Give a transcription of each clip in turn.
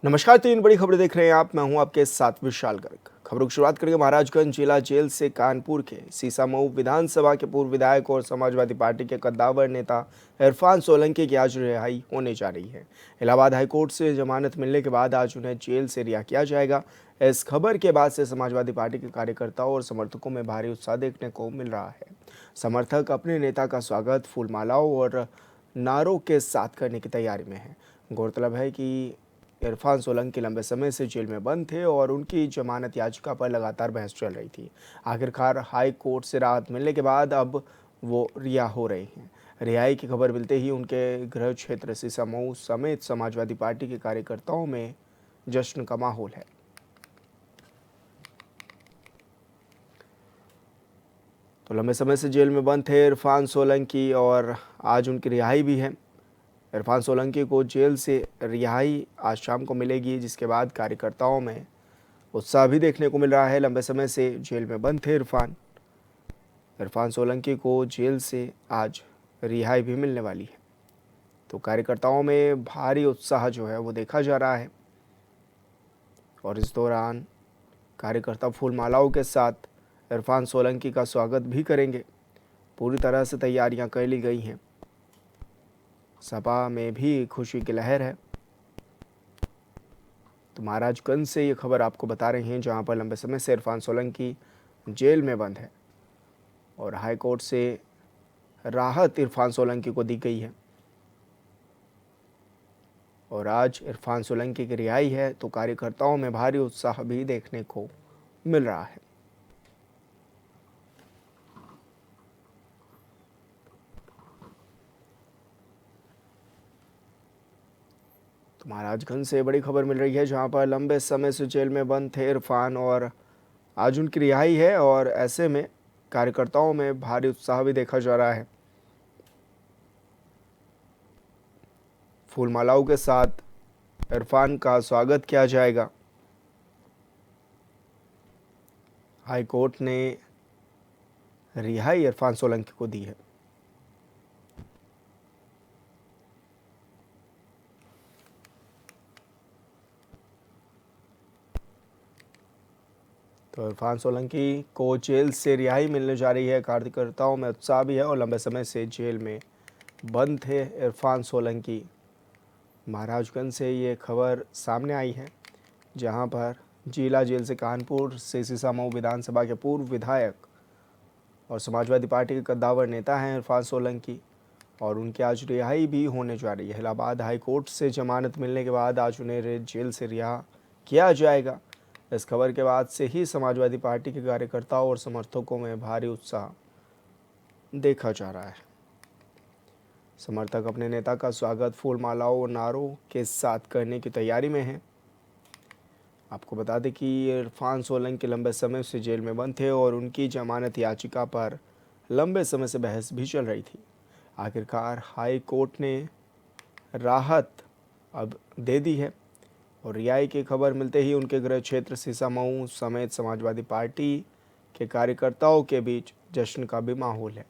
नमस्कार। तीन बड़ी खबरें देख रहे हैं आप। मैं हूं आपके साथ विशाल गर्ग। खबरों की शुरुआत करेंगे महाराजगंज जिला जेल से। कानपुर के सीसामऊ विधानसभा के पूर्व विधायक और समाजवादी पार्टी के कद्दावर नेता इरफान सोलंकी की आज रिहाई होने जा रही है। इलाहाबाद हाईकोर्ट से जमानत मिलने के बाद आज उन्हें जेल से रिहा किया जाएगा। इस खबर के बाद से समाजवादी पार्टी के कार्यकर्ताओं और समर्थकों में भारी उत्साह देखने को मिल रहा है। समर्थक अपने नेता का स्वागत फूलमालाओं और नारों के साथ करने की तैयारी में है। गौरतलब है कि इरफान सोलंकी लंबे समय से जेल में बंद थे और उनकी जमानत याचिका पर लगातार बहस चल रही थी। आखिरकार हाई कोर्ट से राहत मिलने के बाद अब वो रिहा हो रहे हैं। रिहाई की खबर मिलते ही उनके गृह क्षेत्र सीसामऊ समेत समाजवादी पार्टी के कार्यकर्ताओं में जश्न का माहौल है। तो लंबे समय से जेल में बंद थे इरफान सोलंकी और आज उनकी रिहाई भी है। इरफान सोलंकी को जेल से रिहाई आज शाम को मिलेगी, जिसके बाद कार्यकर्ताओं में उत्साह भी देखने को मिल रहा है। लंबे समय से जेल में बंद थे इरफान सोलंकी को जेल से आज रिहाई भी मिलने वाली है। तो कार्यकर्ताओं में भारी उत्साह जो है वो देखा जा रहा है और इस दौरान कार्यकर्ता फूलमालाओं के साथ इरफान सोलंकी का स्वागत भी करेंगे। पूरी तरह से तैयारियां कर ली गई हैं। सपा में भी खुशी की लहर है। तो महाराजगंज से ये खबर आपको बता रहे हैं, जहां पर लंबे समय से इरफान सोलंकी जेल में बंद है और हाई कोर्ट से राहत इरफान सोलंकी को दी गई है और आज इरफान सोलंकी की रिहाई है। तो कार्यकर्ताओं में भारी उत्साह भी देखने को मिल रहा है। तो महाराजगंज से बड़ी खबर मिल रही है, जहां पर लंबे समय से जेल में बंद थे इरफान और आज उनकी रिहाई है और ऐसे में कार्यकर्ताओं में भारी उत्साह भी देखा जा रहा है। फूलमालाओं के साथ इरफान का स्वागत किया जाएगा। हाई कोर्ट ने रिहाई इरफान सोलंकी को दी है। तो इरफान सोलंकी को जेल से रिहाई मिलने जा रही है। कार्यकर्ताओं में उत्साह भी है और लंबे समय से जेल में बंद थे इरफान सोलंकी। महाराजगंज से ये खबर सामने आई है, जहां पर जिला जेल से कानपुर से सीसामऊ विधानसभा के पूर्व विधायक और समाजवादी पार्टी के कद्दावर नेता हैं इरफान सोलंकी और उनकी आज रिहाई भी होने जा रही है। इलाहाबाद हाई कोर्ट से जमानत मिलने के बाद आज उन्हें जेल से रिहा किया जाएगा। इस खबर के बाद से ही समाजवादी पार्टी के कार्यकर्ताओं और समर्थकों में भारी उत्साह देखा जा रहा है। समर्थक अपने नेता का स्वागत फूलमालाओं और नारों के साथ करने की तैयारी में हैं। आपको बता दें कि इरफान सोलंकी लंबे समय से जेल में बंद थे और उनकी जमानत याचिका पर लंबे समय से बहस भी चल रही थी। आखिरकार हाई कोर्ट ने राहत अब दे दी है और रिहाई की खबर मिलते ही उनके गृह क्षेत्र सीसामऊ समेत समाजवादी पार्टी के कार्यकर्ताओं के बीच जश्न का भी माहौल है।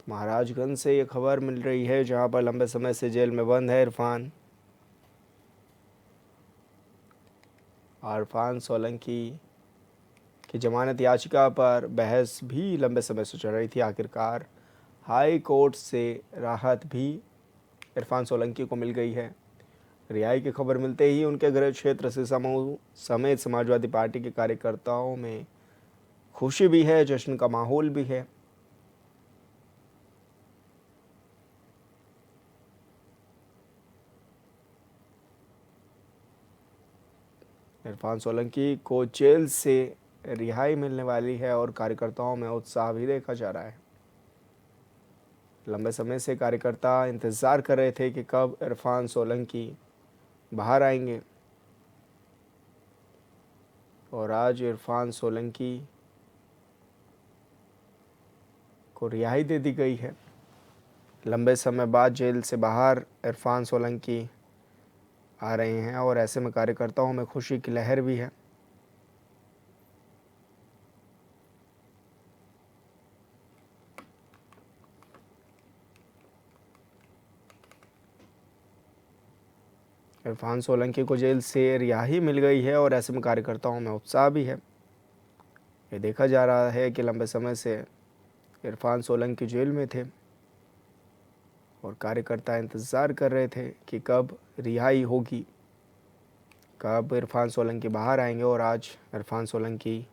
महाराजगंज से ये खबर मिल रही है, जहां पर लंबे समय से जेल में बंद है इरफान सोलंकी की जमानत याचिका पर बहस भी लंबे समय से चल रही थी। आखिरकार हाई कोर्ट से राहत भी इरफान सोलंकी को मिल गई है। रिहाई की खबर मिलते ही उनके गृह क्षेत्र सीसामऊ समेत समाजवादी पार्टी के कार्यकर्ताओं में खुशी भी है, जश्न का माहौल भी है। इरफान सोलंकी को जेल से रिहाई मिलने वाली है और कार्यकर्ताओं में उत्साह भी देखा जा रहा है। लंबे समय से कार्यकर्ता इंतज़ार कर रहे थे कि कब इरफान सोलंकी बाहर आएंगे और आज इरफान सोलंकी को रिहाई दे दी गई है। लंबे समय बाद जेल से बाहर इरफान सोलंकी आ रहे हैं और ऐसे में कार्यकर्ताओं में खुशी की लहर भी है। इरफान सोलंकी को जेल से रिहाई मिल गई है और ऐसे में कार्यकर्ताओं में उत्साह भी है। ये देखा जा रहा है कि लंबे समय से इरफान सोलंकी जेल में थे और कार्यकर्ता इंतज़ार कर रहे थे कि कब रिहाई होगी, कब इरफान सोलंकी बाहर आएंगे। और आज इरफान सोलंकी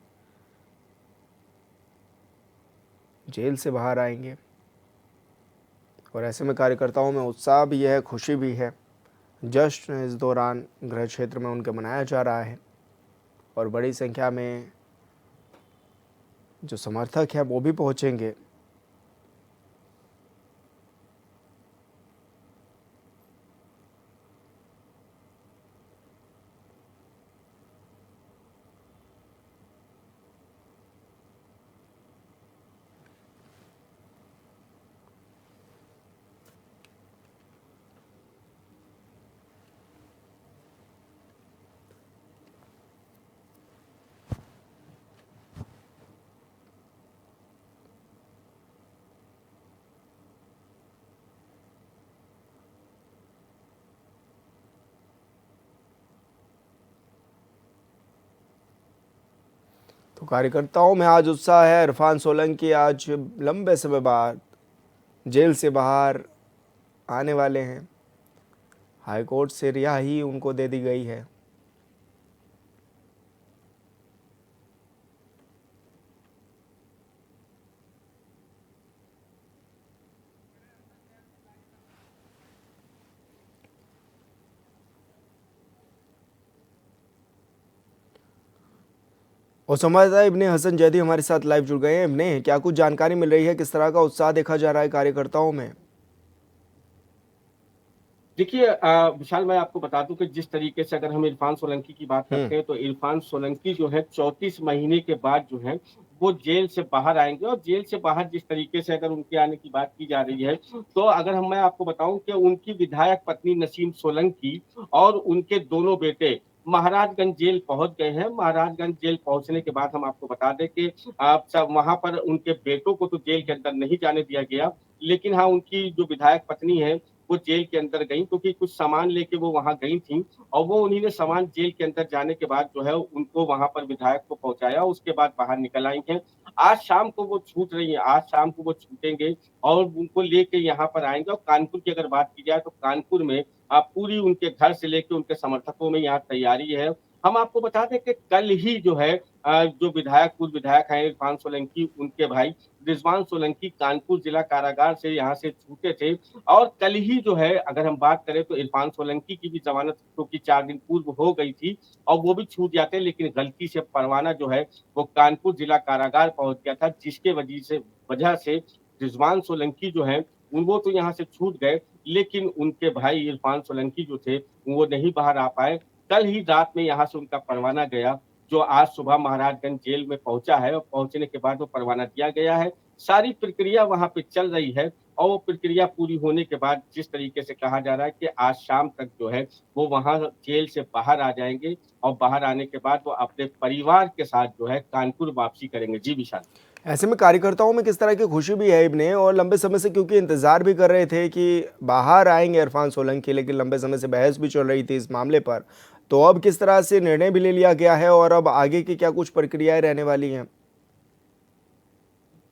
जेल से बाहर आएंगे और ऐसे में कार्यकर्ताओं में उत्साह भी है, खुशी भी है। जश्न इस दौरान गृह क्षेत्र में उनके मनाया जा रहा है और बड़ी संख्या में जो समर्थक हैं वो भी पहुंचेंगे। तो कार्यकर्ताओं में आज उत्साह है। इरफान सोलंकी आज लंबे समय बाद जेल से बाहर आने वाले हैं। हाईकोर्ट से रिहाई उनको दे दी गई है। और संवाददाता इब्ने हसन जैदी हमारे साथ लाइव जुड़ गए हैं। इब्ने, क्या कुछ जानकारी मिल रही है, किस तरह का उत्साह देखा जा रहा है कार्यकर्ताओं में? देखिए विशाल, मैं आपको बता दूं कि जिस तरीके से अगर हम इरफान सोलंकी की बात हम्म। करते हैं तो इरफान सोलंकी जो है 34 महीने के बाद जो है वो जेल से बाहर आएंगे। और जेल से बाहर जिस तरीके से अगर उनके आने की बात की जा रही है तो अगर मैं आपको बताऊं कि उनकी विधायक पत्नी नसीम सोलंकी और उनके दोनों बेटे महाराजगंज जेल पहुंच गए हैं। महाराजगंज जेल पहुंचने के बाद हम आपको बता दें कि आप सब वहां पर उनके बेटों को तो जेल के अंदर नहीं जाने दिया गया, लेकिन हाँ उनकी जो विधायक पत्नी है वो जेल के अंदर गई, क्योंकि कुछ सामान लेके वो वहां गई थी। और वो उन्हीं ने सामान जेल के अंदर जाने के बाद जो है उनको वहां पर विधायक को पहुंचाया, उसके बाद बाहर निकल आई हैं। आज शाम को वो छूट रही है, आज शाम को वो छूटेंगे और उनको लेके यहाँ पर आएंगे। और कानपुर की अगर बात की जाए तो कानपुर में पूरी उनके घर से लेके उनके समर्थकों में यहाँ तैयारी है। हम आपको बता दें कि कल ही जो है जो विधायक पूर्व विधायक हैं इरफान सोलंकी, उनके भाई रिजवान सोलंकी कानपुर जिला कारागार से यहाँ से छूटे थे। और कल ही जो है अगर हम बात करें तो इरफान सोलंकी की भी जमानत क्योंकि 4 दिन पूर्व हो गई थी और वो भी छूट जाते, लेकिन गलती से परवाना जो है वो कानपुर जिला कारागार पहुंच गया था, जिसके वजह से रिजवान सोलंकी जो है वो तो यहाँ से छूट गए, लेकिन उनके भाई इरफान सोलंकी जो थे वो नहीं बाहर आ पाए। कल ही रात में यहाँ से उनका परवाना गया, जो आज सुबह महाराजगंज जेल में पहुंचा है और पहुंचने के बाद वो परवाना दिया गया है। सारी प्रक्रिया वहां पे चल रही है और वो प्रक्रिया पूरी होने के बाद जिस तरीके से कहा जा रहा है कि आज शाम तक जो है वो वहां जेल से बाहर आ जाएंगे और बाहर आने के बाद वो अपने परिवार के साथ जो है कानपुर वापसी करेंगे। जी विशाल। ऐसे में कार्यकर्ताओं में किस तरह की खुशी भी है इब्ने, और लंबे समय से क्योंकि इंतजार भी कर रहे थे कि बाहर आएंगे इरफान सोलंकी, लेकिन लंबे समय से बहस भी चल रही थी इस मामले पर, तो अब किस तरह से निर्णय भी ले लिया गया है और अब आगे की क्या कुछ प्रक्रियाएं रहने वाली हैं?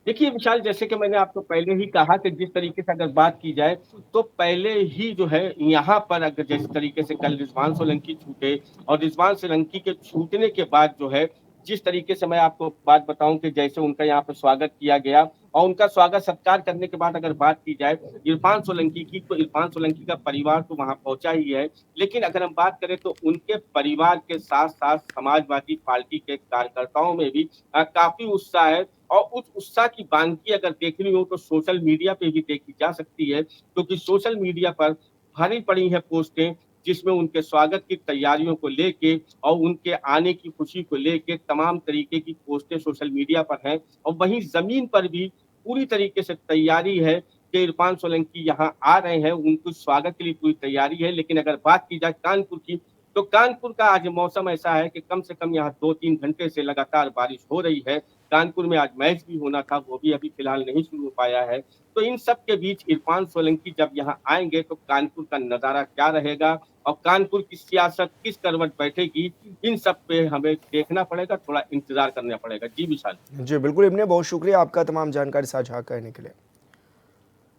देखिए विशाल, जैसे कि मैंने आपको पहले ही कहा कि जिस तरीके से अगर बात की जाए तो पहले ही जो है यहाँ पर अगर जिस तरीके से कल रिजवान सोलंकी छूटे और रिजवान सोलंकी के छूटने के बाद जो है जिस तरीके से मैं आपको बात बताऊं कि जैसे उनका यहाँ पर स्वागत किया गया और उनका स्वागत सत्कार करने के बाद अगर बात की जाए इरफान सोलंकी की, तो इरफान सोलंकी का परिवार तो वहां पहुंचा ही है, लेकिन अगर हम बात करें तो उनके परिवार के साथ साथ समाजवादी पार्टी के कार्यकर्ताओं में भी काफी उत्साह है। और उस उत्साह की बानगी अगर देखनी हो तो सोशल मीडिया पे भी देखी जा सकती है, क्योंकि सोशल मीडिया पर भरी पड़ी है पोस्टें जिसमें उनके स्वागत की तैयारियों को लेके और उनके आने की खुशी को लेके तमाम तरीके की पोस्टें सोशल मीडिया पर हैं। और वहीं जमीन पर भी पूरी तरीके से तैयारी है कि इरफान सोलंकी यहाँ आ रहे हैं, उनको स्वागत के लिए पूरी तैयारी है। लेकिन अगर बात की जाए कानपुर की, तो कानपुर का आज मौसम ऐसा है कि कम से कम यहाँ 2-3 घंटे से लगातार बारिश हो रही है। कानपुर में आज मैच भी होना था, वो भी अभी फिलहाल नहीं शुरू हो पाया है। तो इन सब के बीच इरफान सोलंकी जब यहाँ आएंगे तो कानपुर का नजारा क्या रहेगा और कानपुर की सियासत किस करवट बैठेगी, इन सब पे हमें देखना पड़ेगा, थोड़ा इंतजार करना पड़ेगा। जी विशाल। जी बिल्कुल इब्ने, बहुत शुक्रिया आपका तमाम जानकारी साझा करने के लिए।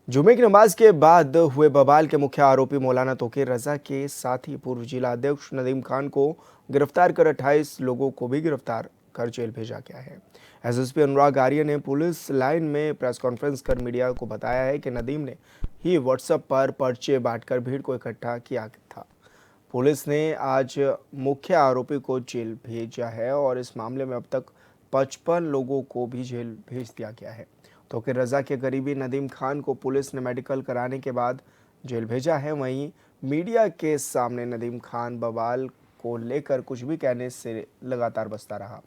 जुमे की नमाज के बाद हुए बवाल के मुख्य आरोपी मौलाना तोकीर रजा के साथ ही पूर्व जिला अध्यक्ष नदीम खान को गिरफ्तार कर 28 लोगों को भी गिरफ्तार कर जेल भेजा गया है। एसएसपी अनुराग आर्य ने पुलिस लाइन में प्रेस कॉन्फ्रेंस कर मीडिया को बताया है कि नदीम ने ही व्हाट्सएप पर पर्चे बांटकर भीड़ को इकट्ठा किया था। पुलिस ने आज मुख्य आरोपी को जेल भेजा है और इस मामले में अब तक 55 लोगों को भी जेल भेज दिया गया है। तोकीर रजा के करीबी नदीम खान को पुलिस ने मेडिकल कराने के बाद जेल भेजा है। वहीं मीडिया के सामने नदीम खान बवाल को लेकर कुछ भी कहने से लगातार बचता रहा।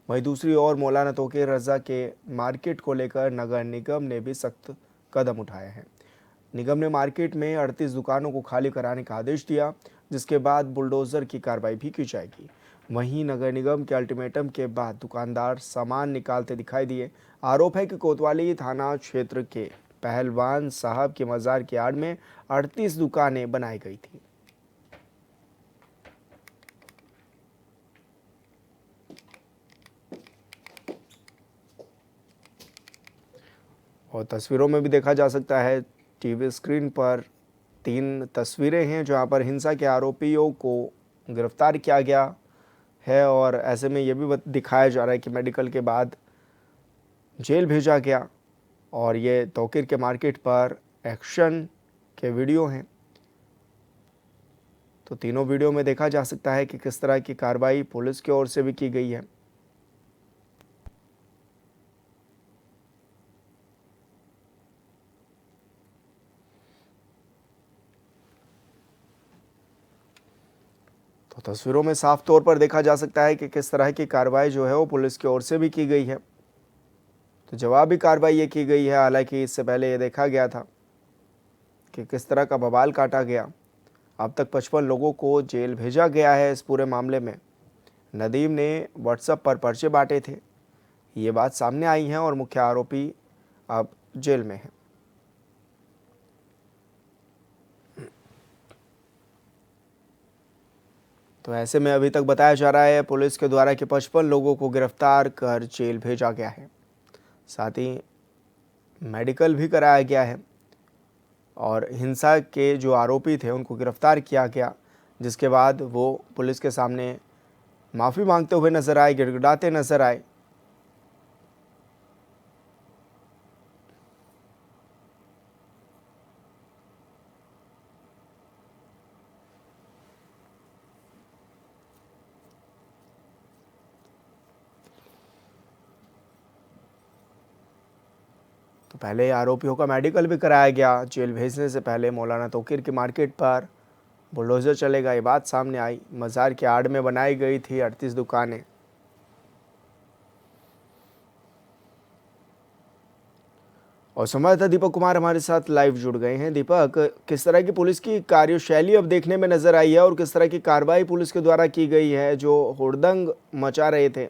वहीं दूसरी ओर मौलाना तोकीर रजा के मार्केट को लेकर नगर निगम ने भी सख्त कदम उठाए हैं। निगम ने मार्केट में 38 दुकानों को खाली कराने का आदेश दिया, जिसके बाद बुलडोजर की कार्रवाई भी की जाएगी। वहीं नगर निगम के अल्टीमेटम के बाद दुकानदार सामान निकालते दिखाई दिए। आरोप है कि कोतवाली थाना क्षेत्र के पहलवान साहब के मजार की आड़ में 38 दुकानें बनाई गई थी। और तस्वीरों में भी देखा जा सकता है, टीवी स्क्रीन पर 3 तस्वीरें हैं जहां पर हिंसा के आरोपियों को गिरफ्तार किया गया है और ऐसे में ये भी दिखाया जा रहा है कि मेडिकल के बाद जेल भेजा गया। और ये तोकीर के मार्केट पर एक्शन के वीडियो हैं। तो तीनों वीडियो में देखा जा सकता है कि किस तरह की कार्रवाई पुलिस की ओर से भी की गई है। तो तस्वीरों में साफ तौर पर देखा जा सकता है कि किस तरह की कार्रवाई जो है वो पुलिस की ओर से भी की गई है। तो जवाबी कार्रवाई ये की गई है। हालांकि इससे पहले ये देखा गया था कि किस तरह का बवाल काटा गया। अब तक 55 लोगों को जेल भेजा गया है। इस पूरे मामले में नदीम ने व्हाट्सएप पर पर्चे बांटे थे, ये बात सामने आई है और मुख्य आरोपी अब जेल में है। तो ऐसे में अभी तक बताया जा रहा है पुलिस के द्वारा कि 55 लोगों को गिरफ्तार कर जेल भेजा गया है। साथ ही मेडिकल भी कराया गया है और हिंसा के जो आरोपी थे उनको गिरफ्तार किया गया, जिसके बाद वो पुलिस के सामने माफ़ी मांगते हुए नजर आए, गिड़गिड़ाते नजर आए। तो पहले आरोपियों का मेडिकल भी कराया गया। जेल भेजने से पहले मौलाना तोकीर की मार्केट पर बुलडोजर चलेगा, ये बात सामने आई। मज़ार की आड़ में बनाई गई थी 38 दुकानें। और संवाददाता दीपक कुमार हमारे साथ लाइव जुड़ गए हैं। दीपक, किस तरह की पुलिस की कार्यशैली अब देखने में नजर आई है और किस तरह की कार्रवाई पुलिस के द्वारा की गई है जो हुड़दंग मचा रहे थे?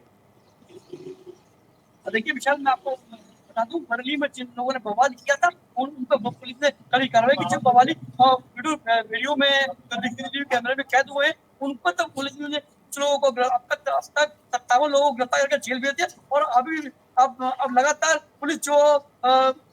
देखिए विशाल, मैं आपको बता दूं, बरेली में जिन लोगों ने बवाल किया था उन पर पुलिस ने कड़ी कार्रवाई की। जो बवाली वीडियो में सीसीटीवी कैमरे में कैद हुए, उन पर तो पुलिस ने कुछ लोगों को अब तक 57 लोगों को गिरफ्तार करके जेल भेज दिया। और अभी अब लगातार पुलिस जो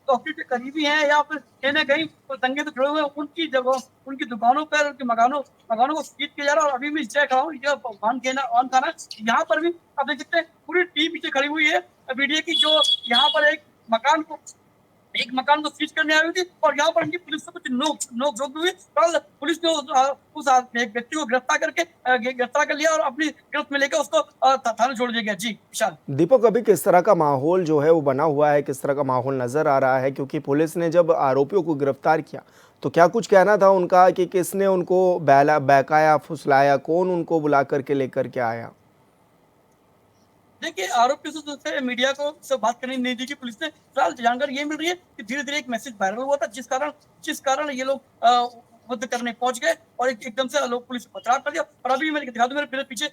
तोकीर के करीबी हैं या फिर कहीं ना कहीं दंगे से जुड़े हुए हैं, उनकी जगह, उनकी दुकानों पर, उनके मकानों को सीज किया जा रहा है। और अभी भी चेक रहा हूँ वाहन खाना यहाँ पर भी आप देख सकते हैं पूरी टीम पीछे खड़ी हुई है मीडिया की, जो यहाँ पर एक मकान को सीज करने आई हुई थी। और यहाँ पर उनकी पुलिस से कुछ नोक झोंक हुई। कल पुलिस ने उस एक व्यक्ति को गिरफ्तार कर लिया और अपनी गिरफ्त में लेकर उसको थाने छोड़ दिया गया। जी विशाल। दीपक, अभी किस तरह का माहौल जो है वो बना हुआ है, किस तरह का माहौल नजर आ रहा है? क्योंकि पुलिस ने जब आरोपियों को गिरफ्तार किया तो क्या कुछ कहना था उनका कि किसने उनको बहकाया, फुसलाया, कौन उनको बुला करके लेकर के आया? देखिए, आरोपी से मीडिया को सब बात करने नहीं दी कि पुलिस ने। फिलहाल जानकारी ये मिल रही है कि धीरे-धीरे एक मैसेज वायरल हुआ था, जिस कारण ये लोग युद्ध करने पहुंच गए और एकदम से लोग पुलिस को पथराव कर दिया। और अभी मैं दिखा दूं, मेरे पीछे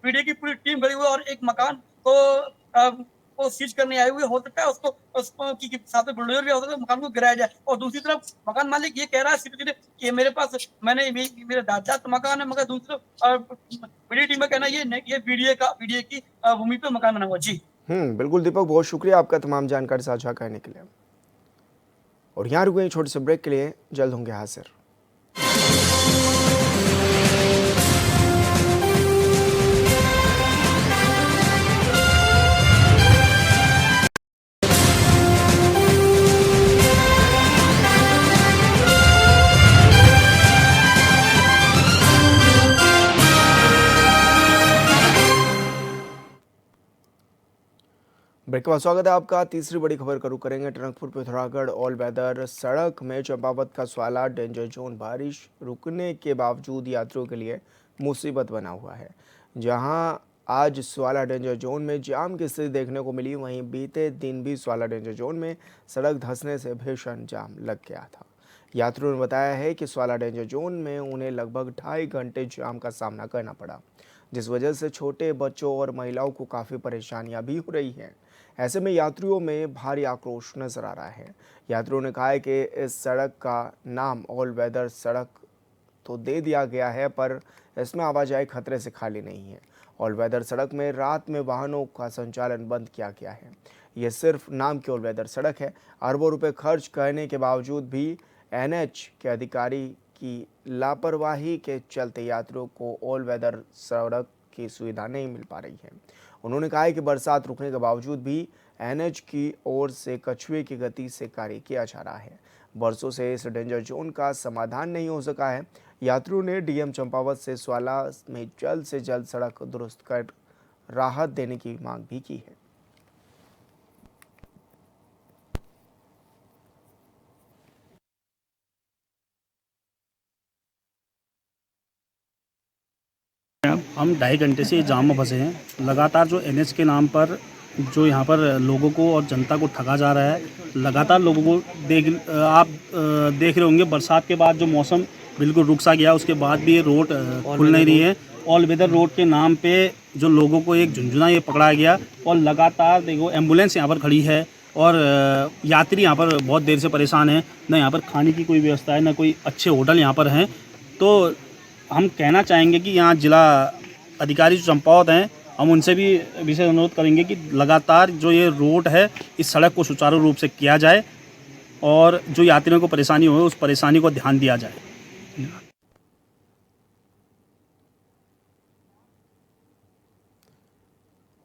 मीडिया की पूरी टीम खड़ी हुई है और एक मकान को सीज करने आए हुए। हो सकता है उसको की साथ में बुलडोजर भी हो सकता है, मकान को गिराया जाए। और दूसरी तरफ मकान मालिक ये कह रहा है सीधे-सीधे कि मेरे पास मेरा दादा मकान है, मगर दूसरी तरफ मीडिया टीम का कहना है ये बीडीए की भूमि पे मकान बना हुआ। जी। बिल्कुल दीपक, बहुत शुक्रिया आपका तमाम जानकारी साझा करने के लिए। और यहाँ रुके छोटे से ब्रेक के लिए, जल्द होंगे हाजिर। ब्रेक के बाद स्वागत है आपका। तीसरी बड़ी खबर का रुख करेंगे। टनकपुर पिथौरागढ़ ऑल वेदर सड़क में चंपावत का स्वाला डेंजर जोन बारिश रुकने के बावजूद यात्रियों के लिए मुसीबत बना हुआ है। जहां आज स्वाला डेंजर जोन में जाम की स्थिति देखने को मिली, वहीं बीते दिन भी स्वाला डेंजर जोन में सड़क धंसने से भीषण जाम लग गया था। यात्रियों ने बताया है कि स्वाला डेंजर जोन में उन्हें लगभग 2.5 घंटे जाम का सामना करना पड़ा, जिस वजह से छोटे बच्चों और महिलाओं को काफ़ी परेशानियां भी हो रही हैं। ऐसे में यात्रियों में भारी आक्रोश नजर आ रहा है। यात्रियों ने कहा है कि इस सड़क का नाम ऑल वेदर सड़क तो दे दिया गया है, पर इसमें आवाजाही खतरे से खाली नहीं है। ऑल वेदर सड़क में रात में वाहनों का संचालन बंद किया गया है। ये सिर्फ नाम की ऑल वेदर सड़क है। अरबों रुपए खर्च करने के बावजूद भी एनएच के अधिकारी की लापरवाही के चलते यात्रियों को ऑल वेदर सड़क की सुविधा नहीं मिल पा रही है। उन्होंने कहा है कि बरसात रुकने के बावजूद भी एनएच की ओर से कछुए की गति से कार्य किया जा रहा है। बरसों से इस डेंजर जोन का समाधान नहीं हो सका है। यात्रियों ने डीएम चंपावत से स्वाला में जल्द से जल्द सड़क दुरुस्त कर राहत देने की मांग भी की है। हम 2.5 घंटे से जाम में फंसे हैं। लगातार जो एनएच के नाम पर जो यहाँ पर लोगों को और जनता को ठगा जा रहा है, लगातार लोगों को आप देख रहे होंगे, बरसात के बाद जो मौसम बिल्कुल रुक सा गया, उसके बाद भी ये रोड खुल नहीं रही है। ऑल वेदर रोड के नाम पे जो लोगों को एक झुंझुना ये पकड़ा गया, और लगातार देखो एम्बुलेंस यहाँ पर खड़ी है और यात्री यहाँ पर बहुत देर से परेशान हैं। न यहाँ पर खाने की कोई व्यवस्था है, न कोई अच्छे होटल यहाँ पर हैं। तो हम कहना चाहेंगे कि यहाँ जिला अधिकारी जो चंपावत हैं, हम उनसे भी विशेष अनुरोध करेंगे कि लगातार जो ये रोड है, इस सड़क को सुचारू रूप से किया जाए और जो यात्रियों को परेशानी हो उस परेशानी को ध्यान दिया जाए।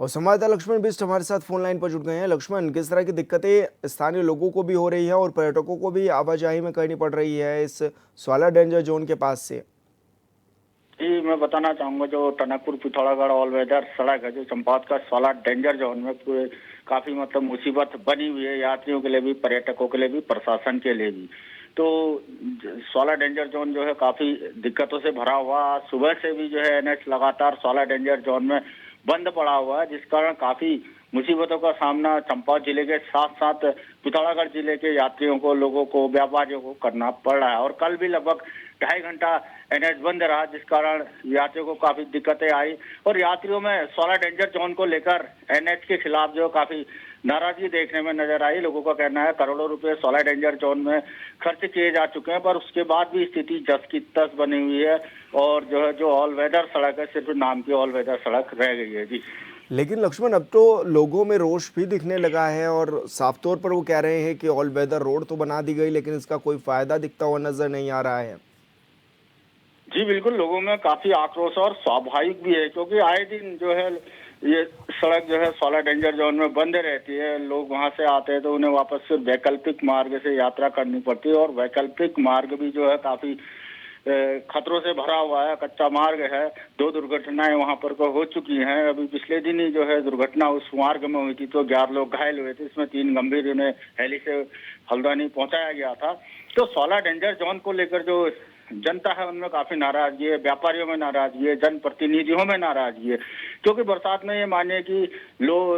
और संवाददाता लक्ष्मण बिष्ट हमारे साथ फोन लाइन पर जुड़ गए हैं। लक्ष्मण, किस तरह की दिक्कतें स्थानीय लोगों को भी हो रही है और पर्यटकों को भी आवाजाही में करनी पड़ रही है इस स्वाला डेंजर जोन के पास से? जी, मैं बताना चाहूँगा, जो टनकपुर पिथौरागढ़ ऑल वेदर सड़क है, जो चंपावत का स्वाला डेंजर जोन में काफ़ी मतलब मुसीबत बनी हुई है, यात्रियों के लिए भी, पर्यटकों के लिए भी, प्रशासन के लिए भी। तो स्वाला डेंजर जोन जो है काफ़ी दिक्कतों से भरा हुआ। सुबह से भी जो है एनएच लगातार स्वाला डेंजर जोन में बंद पड़ा हुआ है, जिस कारण काफ़ी मुसीबतों का सामना चंपावत जिले के साथ साथ पिथौरागढ़ जिले के यात्रियों को, लोगों को, व्यापारियों को करना पड़ रहा है। और कल भी लगभग 2.5 घंटा एनएच बंद रहा, जिस कारण यात्रियों को काफी दिक्कतें आई और यात्रियों में स्वाला डेंजर जोन को लेकर एनएच के खिलाफ जो काफी नाराजगी देखने में नजर आई। लोगों का कहना है करोड़ों रुपए स्वाला डेंजर जोन में खर्च किए जा चुके हैं, पर उसके बाद भी स्थिति जस की तस बनी हुई है और जो है जो ऑल वेदर सड़क है, सिर्फ नाम की ऑल वेदर सड़क रह गई है। जी, लेकिन लक्ष्मण, अब तो लोगों में रोष भी दिखने लगा है और साफ तौर पर वो कह रहे हैं कि ऑल वेदर रोड तो बना दी गई, लेकिन इसका कोई फायदा दिखता हुआ नजर नहीं आ रहा है। जी बिल्कुल, लोगों में काफी आक्रोश और स्वाभाविक भी है, क्योंकि आए दिन जो है ये सड़क जो है स्वाला डेंजर जोन में बंद रहती है। लोग वहां से आते हैं तो उन्हें वापस फिर वैकल्पिक मार्ग से यात्रा करनी पड़ती है और वैकल्पिक मार्ग भी जो है काफी खतरों से भरा हुआ है। कच्चा मार्ग है, 2 दुर्घटनाएं वहां पर हो चुकी हैं। अभी पिछले दिन ही जो है दुर्घटना उस मार्ग में हुई थी, तो 11 लोग घायल हुए थे, इसमें 3 गंभीर, उन्हें हेली से हल्द्वानी पहुंचाया गया था। तो स्वाला डेंजर जोन को लेकर जो जनता है उनमें काफी नाराजगी है, व्यापारियों में नाराजगी है, जनप्रतिनिधियों में नाराजगी है, क्योंकि बरसात में ये मानिए कि लोग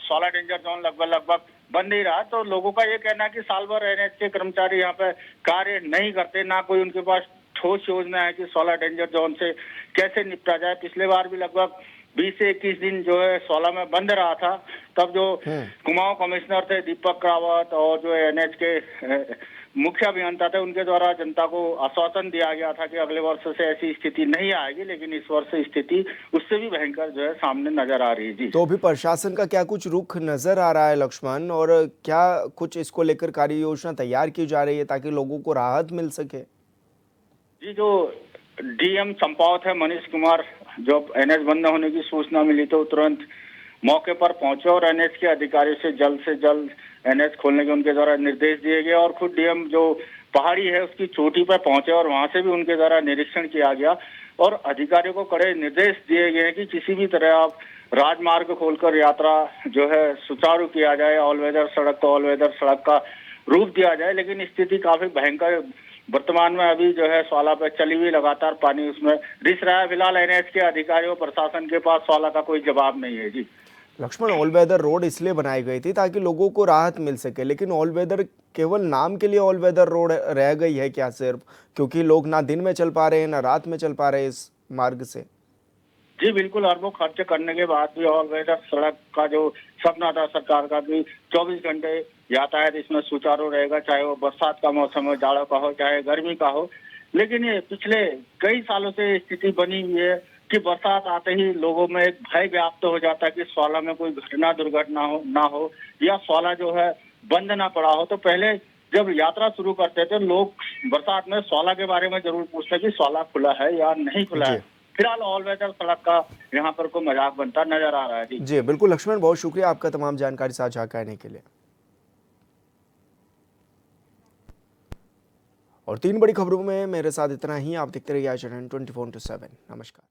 16 डेंजर जोन लगभग बंद ही रहा, तो लोगों का ये कहना है कि साल भर एनएच के कर्मचारी यहाँ पे कार्य नहीं करते, ना कोई उनके पास ठोस योजना है कि 16 डेंजर जोन से कैसे निपटा जाए। पिछले बार भी लगभग 20 से 21 दिन जो है 16 में बंद रहा था, तब जो कुमाऊं कमिश्नर थे दीपक रावत और जो एनएच के मुख्य अभियंता थे, उनके द्वारा जनता को आश्वासन दिया गया था कि अगले वर्ष से ऐसी स्थिति नहीं आएगी, लेकिन इस वर्ष स्थिति उससे भी भयंकर जो है सामने नजर आ रही है। जी, तो अभी प्रशासन का क्या कुछ रुख नजर आ रहा है लक्ष्मण, और क्या कुछ इसको लेकर कार्य योजना तैयार की जा रही है ताकि लोगों को राहत मिल सके? जी, जो डीएम चंपावत है मनीष कुमार, जब एनएच बंद होने की सूचना मिली तो तुरंत मौके पर पहुंचे और एनएच के अधिकारियों से जल्द एनएच खोलने के उनके द्वारा निर्देश दिए गए, और खुद डीएम जो पहाड़ी है उसकी चोटी पर पहुंचे और वहां से भी उनके द्वारा निरीक्षण किया गया और अधिकारियों को कड़े निर्देश दिए गए कि किसी भी तरह आप राजमार्ग खोलकर यात्रा जो है सुचारू किया जाए, ऑल वेदर सड़क को ऑल वेदर सड़क का रूप दिया जाए। लेकिन स्थिति काफी भयंकर वर्तमान में अभी जो है स्वाला पे चली हुई लगातार पानी उसमें रिस रहा है। फिलहाल एनएच के अधिकारियों प्रशासन के पास स्वाला का कोई जवाब नहीं है। Ji Lakshman, all weather road इसलिए बनाई गई थी ताकि लोगों को राहत मिल सके, लेकिन ऑल वेदर केवल नाम के लिए ऑल वेदर रोड रह गई है क्या सिर्फ, क्योंकि लोग ना दिन में चल पा रहे हैं ना रात में चल पा रहे हैं इस मार्ग से? जी बिल्कुल, अरबों खर्च करने के बाद भी ऑल वेदर सड़क का जो सपना था सरकार का कि 24 घंटे यातायात इसमें सुचारू रहेगा, चाहे वो बरसात का मौसम हो, जाड़ों का हो, चाहे गर्मी का हो। लेकिन ये पिछले कई सालों से स्थिति बनी हुई है कि बरसात आते ही लोगों में एक भय व्याप्त हो जाता है कि स्वाला में कोई घटना दुर्घटना ना हो या स्वाला जो है बंद ना पड़ा हो। तो पहले जब यात्रा शुरू करते थे लोग बरसात में स्वाला के बारे में जरूर पूछते कि स्वाला खुला है या नहीं खुला है। फिलहाल ऑल वेदर सड़क का यहाँ पर कोई मजाक बनता नजर आ रहा है। जी बिल्कुल लक्ष्मण, बहुत शुक्रिया आपका तमाम जानकारी साझा करने के लिए। और 3 बड़ी खबरों में मेरे साथ इतना ही। आप देखते रहिए आज 24/7। नमस्कार।